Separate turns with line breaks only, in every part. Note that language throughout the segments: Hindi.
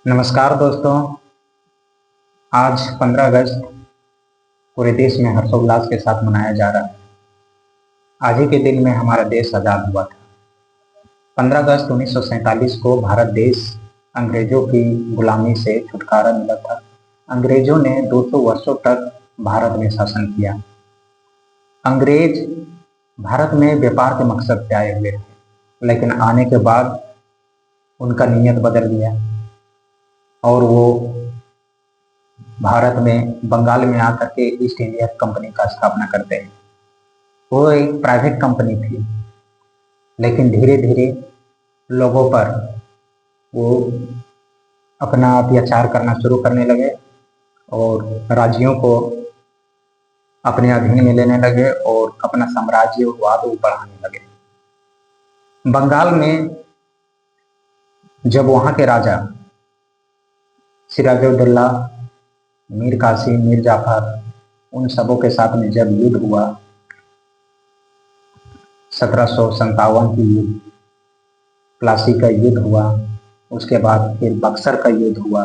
नमस्कार दोस्तों। आज 15 अगस्त पूरे देश में हर्षोल्लास के साथ मनाया जा रहा है। आज ही के दिन में हमारा देश आज़ाद हुआ था। 15 अगस्त 1947 को भारत देश अंग्रेजों की गुलामी से छुटकारा मिला था। अंग्रेजों ने 200 वर्षों तक भारत में शासन किया। अंग्रेज भारत में व्यापार के मकसद से आए हुए थे, लेकिन आने के बाद उनका नीयत बदल गया और वो भारत में बंगाल में आकर के ईस्ट इंडिया कंपनी का स्थापना करते हैं। वो एक प्राइवेट कंपनी थी, लेकिन धीरे धीरे लोगों पर वो अपना अत्याचार करना शुरू करने लगे और राज्यों को अपने अधीन में लेने लगे और अपना साम्राज्यवाद बढ़ाने लगे। बंगाल में जब वहाँ के राजा सिराजुद्दौला, मीर कासिम, मीर जाफर, उन सबों के साथ में जब युद्ध हुआ, 1757 की युद्ध, प्लासी का युद्ध हुआ, उसके बाद फिर बक्सर का युद्ध हुआ।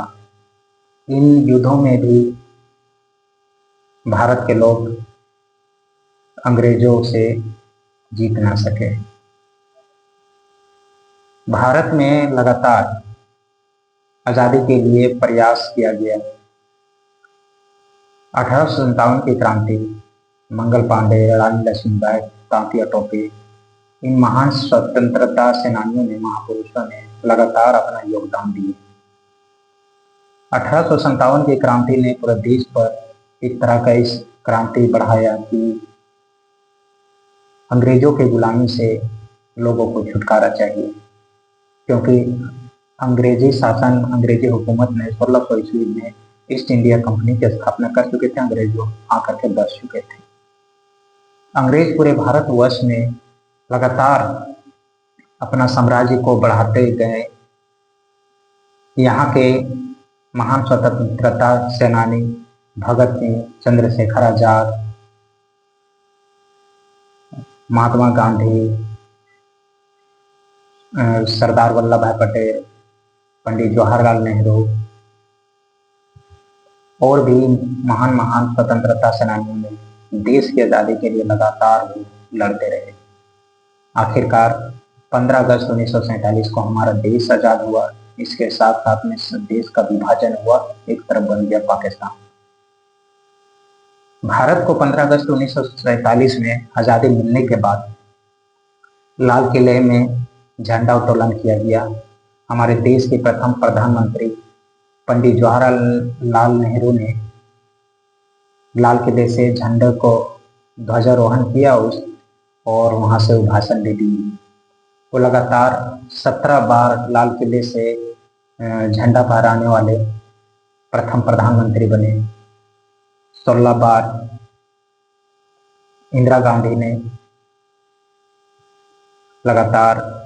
इन युद्धों में भी भारत के लोग अंग्रेजों से जीत ना सके। भारत में लगातार आज़ादी के लिए प्रयास किया गया। 1857 की क्रांति, मंगल पांडे, रानी लक्ष्मीबाई, तांतिया टोपे, इन महान स्वतंत्रता सेनानियों ने, महापुरुषों ने लगातार अपना योगदान दिए। 1857 की क्रांति ने पूरे देश पर एक तरह का इस क्रांति बढ़ाया कि अंग्रेजों की गुलामी से लोगों को छुटकारा चाहिए, क्योंकि अंग्रेजी शासन, अंग्रेजी हुकूमत ने 1600 ईस्वी में ईस्ट इंडिया कंपनी की स्थापना कर चुके थे। अंग्रेजों आकर के बस चुके थे। अंग्रेज पूरे भारतवर्ष में लगातार अपना साम्राज्य को बढ़ाते गए। यहाँ के महान स्वतंत्रता सेनानी भगत सिंह, चंद्रशेखर आजाद, महात्मा गांधी, सरदार वल्लभ भाई पटेल, पंडित जवाहरलाल नेहरू और भी महान महान स्वतंत्रता सेनानियों ने देश की आज़ादी के लिए लगातार लड़ते रहे। आखिरकार 15 अगस्त 1947 को हमारा देश आज़ाद हुआ। इसके साथ साथ में देश का विभाजन हुआ, एक तरफ बन गया पाकिस्तान। भारत को 15 अगस्त 1947 में आज़ादी मिलने के बाद लाल किले में झंडा उत्तोलन किया गया। हमारे देश के प्रथम प्रधानमंत्री पंडित जवाहरलाल नेहरू ने लाल किले से झंडे को ध्वजारोहण किया और वहां से वो भाषण दे दी। वो लगातार 17 बार लाल किले से झंडा फहराने वाले प्रथम प्रधानमंत्री बने। 16 बार इंदिरा गांधी ने लगातार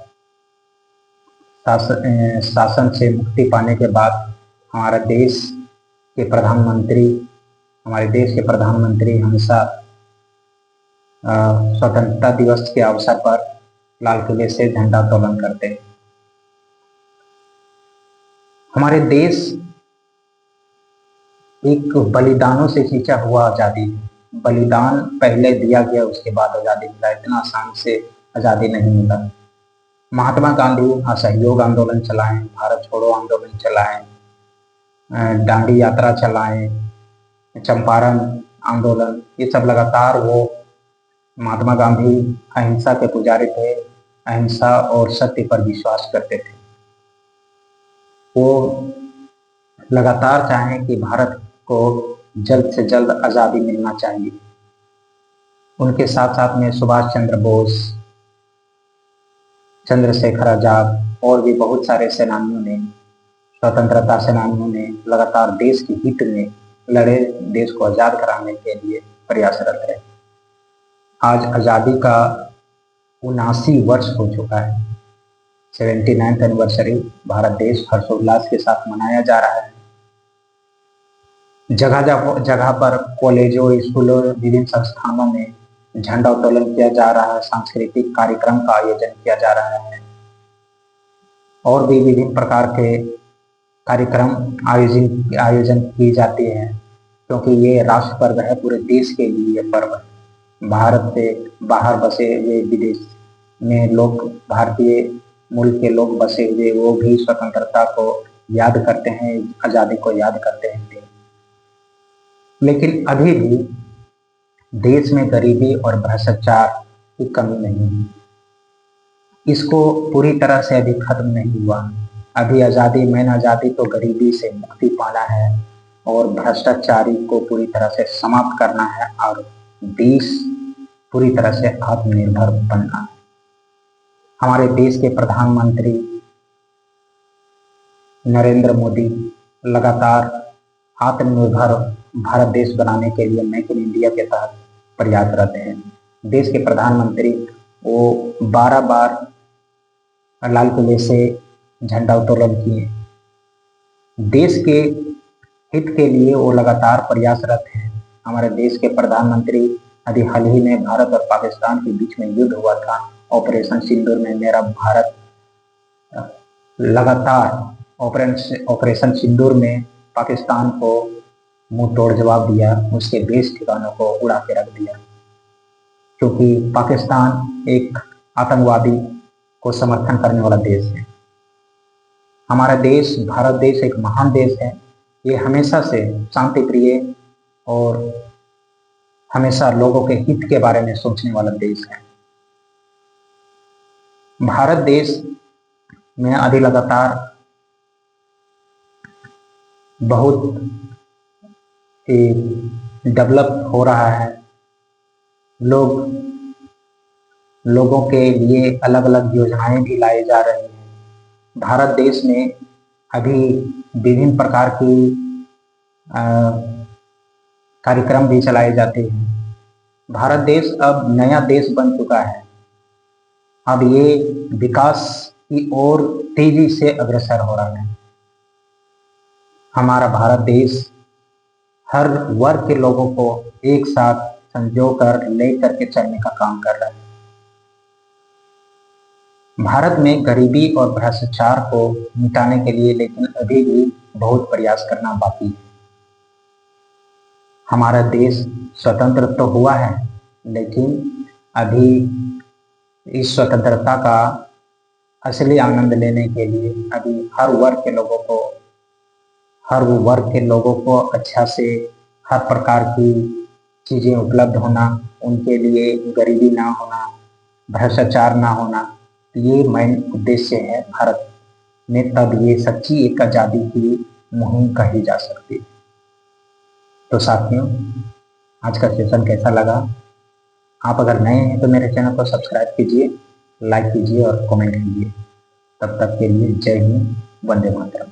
शासन से मुक्ति पाने के बाद हमारे देश के प्रधानमंत्री हमेशा स्वतंत्रता दिवस के अवसर पर लाल किले से झंडा उत्तोलन करते हैं। हमारे देश एक बलिदानों से खींचा हुआ आज़ादी है। बलिदान पहले दिया गया, उसके बाद आज़ादी मिला। इतना आसान से आज़ादी नहीं मिला। महात्मा गांधी असहयोग आंदोलन चलाएं, भारत छोड़ो आंदोलन चलाएं, दांडी यात्रा चलाएं, चंपारण आंदोलन, ये सब लगातार वो महात्मा गांधी अहिंसा के पुजारी थे। अहिंसा और सत्य पर विश्वास करते थे। वो लगातार चाहें कि भारत को जल्द से जल्द आज़ादी मिलना चाहिए। उनके साथ साथ में सुभाष चंद्र बोस, चंद्रशेखर आजाद और भी बहुत सारे सेनानियों ने, स्वतंत्रता सेनानियों ने लगातार देश के हित में लड़े, देश को आज़ाद कराने के लिए प्रयासरत रहे। आज आज़ादी का 79 वर्ष हो चुका है। 79th एनिवर्सरी भारत देश हर्षोल्लास के साथ मनाया जा रहा है। जगह जगह पर कॉलेजों, स्कूलों, विभिन्न संस्थानों में झंडा उत्तोलन किया जा रहा है। सांस्कृतिक कार्यक्रम का आयोजन किया जा रहा है और भी विभिन्न प्रकार के कार्यक्रम आयोजन की जाती है, क्योंकि ये राष्ट्र पर्व है, पूरे देश के लिए ये पर्व है। भारत से बाहर बसे हुए विदेश में लोग, भारतीय मूल के लोग बसे हुए, वो भी स्वतंत्रता को याद करते हैं, आज़ादी को याद करते हैं। लेकिन अभी भी देश में गरीबी और भ्रष्टाचार की कमी नहीं है। इसको पूरी तरह से अभी खत्म नहीं हुआ। अभी मेन आज़ादी तो गरीबी से मुक्ति पाना है और भ्रष्टाचारी को पूरी तरह से समाप्त करना है और देश पूरी तरह से आत्मनिर्भर बनना है। हमारे देश के प्रधानमंत्री नरेंद्र मोदी लगातार आत्मनिर्भर भारत देश बनाने के लिए मेक इन इंडिया के तहत प्रयासरत हैं। देश के प्रधानमंत्री वो 12 बार लाल किले से झंडा उत्तोलन किए। देश के हित के लिए वो लगातार प्रयासरत हैं। हमारे देश के प्रधानमंत्री अभी हाल ही में भारत और पाकिस्तान के बीच में युद्ध हुआ था, ऑपरेशन सिंदूर में मेरा भारत लगातार ऑपरेशन सिंदूर में पाकिस्तान को मुंह तोड़ जवाब दिया, उसके बेस ठिकानों को उड़ा के रख दिया, क्योंकि पाकिस्तान एक आतंकवादी को समर्थन करने वाला देश है। हमारा देश भारत देश एक महान देश है। ये हमेशा से शांति प्रिय और हमेशा लोगों के हित के बारे में सोचने वाला देश है। भारत देश में अभी लगातार बहुत डेवलप हो रहा है। लोगों के लिए अलग अलग योजनाएं भी लाई जा रही हैं। भारत देश में अभी विभिन्न प्रकार की कार्यक्रम भी चलाए जाते हैं। भारत देश अब नया देश बन चुका है। अब ये विकास की ओर तेजी से अग्रसर हो रहा है। हमारा भारत देश हर वर्ग के लोगों को एक साथ संजो कर लेकर के चलने का काम कर रहा है। भारत में गरीबी और भ्रष्टाचार को मिटाने के लिए लेकिन अभी भी बहुत प्रयास करना बाकी है। हमारा देश स्वतंत्र तो हुआ है, लेकिन अभी इस स्वतंत्रता का असली आनंद लेने के लिए अभी हर वर्ग के लोगों को अच्छा से हर प्रकार की चीज़ें उपलब्ध होना, उनके लिए गरीबी ना होना, भ्रष्टाचार ना होना, ये मेन उद्देश्य है भारत में। तब ये सच्ची एक आज़ादी की मुहिम कही जा सकती है। तो साथियों, आज का सेशन कैसा लगा? आप अगर नए हैं तो मेरे चैनल को सब्सक्राइब कीजिए, लाइक कीजिए और कमेंट कीजिए। तब तक के लिए जय हिंद, वंदे मातरम।